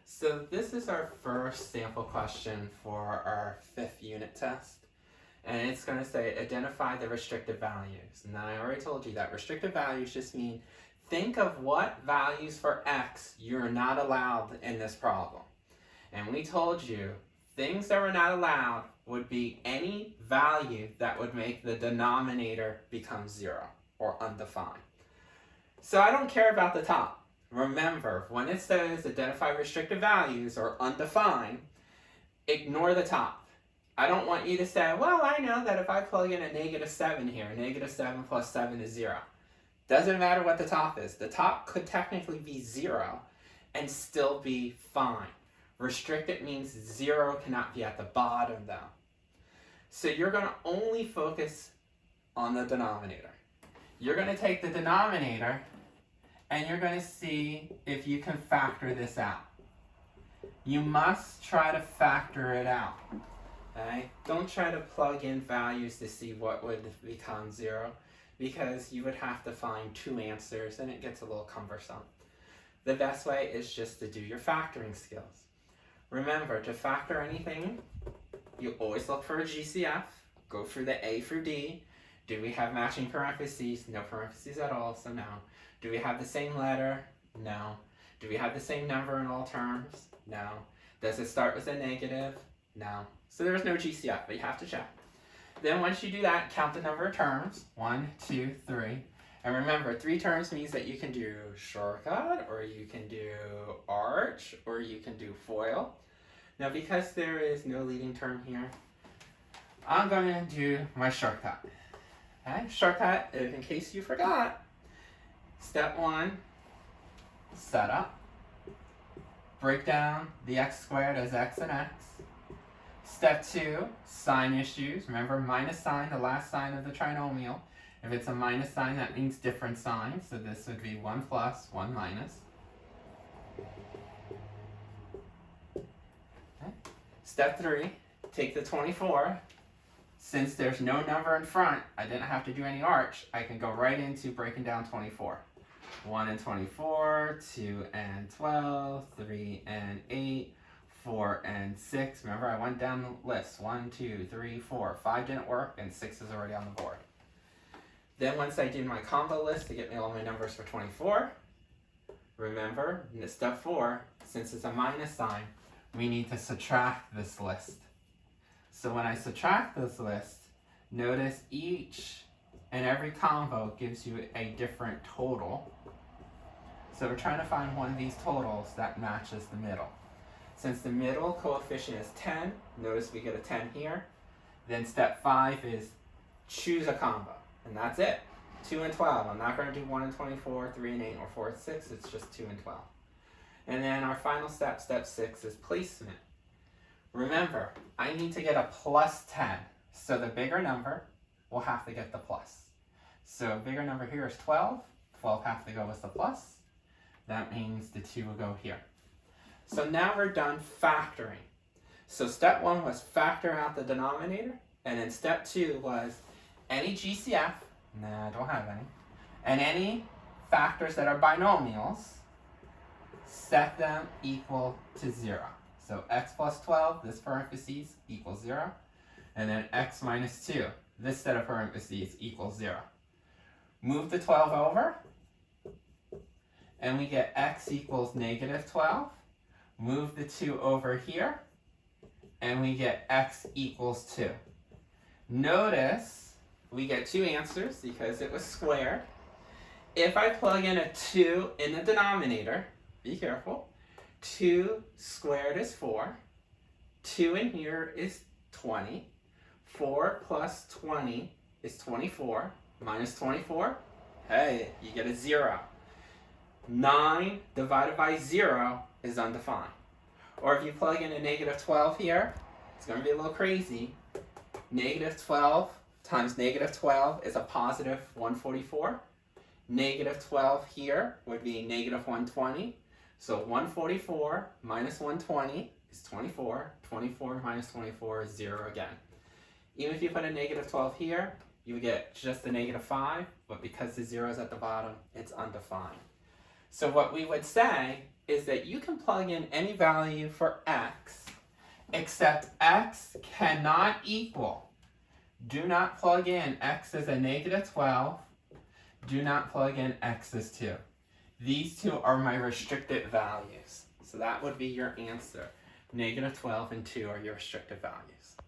So this is our first sample question for our 5th unit test. And it's going to say identify the restrictive values. And I already told you that restrictive values just mean think of what values for x you're not allowed in this problem. And we told you things that were not allowed would be any value that would make the denominator become 0 or undefined. So I don't care about the top. Remember, when it says identify restrictive values or undefined, ignore the top. I don't want you to say, well, I know that if I plug in a -7 here, -7 plus 7 is 0. Doesn't matter what the top is. The top could technically be 0 and still be fine. Restricted means 0 cannot be at the bottom though. So you're going to only focus on the denominator. You're going to take the denominator and you're going to see if you can factor this out. You must try to factor it out. Okay? Don't try to plug in values to see what would become 0, because you would have to find 2 answers and it gets a little cumbersome. The best way is just to do your factoring skills. Remember, to factor anything, you always look for a GCF, go through the A through D. Do we have matching parentheses? No parentheses at all, so no. Do we have the same letter? No. Do we have the same number in all terms? No. Does it start with a negative? No. So there's no GCF, but you have to check. Then once you do that, count the number of terms. 1, 2, 3. And remember, 3 terms means that you can do shortcut, or you can do arch, or you can do FOIL. Now because there is no leading term here, I'm going to do my shortcut. Okay? Shortcut, in case you forgot. Step 1, setup. Break down the x squared as x and x. Step 2, sign issues. Remember, minus sign, the last sign of the trinomial. If it's a minus sign, that means different signs. So this would be 1 plus, 1 minus. Okay. Step 3, take the 24. Since there's no number in front, I didn't have to do any arch. I can go right into breaking down 24. 1 and 24, 2 and 12, 3 and 8, 4 and 6. Remember, I went down the list. 1, 2, 3, 4. 5 didn't work, and 6 is already on the board. Then once I did my combo list to get me all my numbers for 24, remember, in step 4, since it's a minus sign, we need to subtract this list. So when I subtract this list, notice each and every combo gives you a different total. So we're trying to find one of these totals that matches the middle. Since the middle coefficient is 10, notice we get a 10 here. Then step 5 is choose a combo, and that's it. 2 and 12. I'm not going to do 1 and 24, 3 and 8, or 4 and 6. It's just 2 and 12. And then our final step, step 6, is placement. Remember, I need to get a plus 10. So the bigger number will have to get the plus. So bigger number here is 12. 12 have to go with the plus. That means the 2 will go here. So now we're done factoring. So step 1 was factor out the denominator, and then step 2 was any GCF, nah, I don't have any, and any factors that are binomials, set them equal to 0. So x plus 12, this parentheses, equals 0, and then x minus 2, this set of parentheses, equals 0. Move the 12 over, and we get x equals -12. Move the 2 over here, and we get x equals 2. Notice we get 2 answers because it was squared. If I plug in a 2 in the denominator, be careful, 2 squared is 4. 2 in here is 20. 4 plus 20 is 24. Minus 24, hey, you get a 0. 9 divided by 0 is undefined. Or if you plug in a -12 here, it's going to be a little crazy. -12 times -12 is a positive 144. -12 here would be -120. So 144 minus 120 is 24. 24 minus 24 is 0 again. Even if you put a -12 here, you would get just a -5, but because the 0 is at the bottom, it's undefined. So what we would say is that you can plug in any value for x, except x cannot equal. Do not plug in x is a negative 12. Do not plug in x is 2. These two are my restricted values. So that would be your answer. Negative 12 and 2 are your restricted values.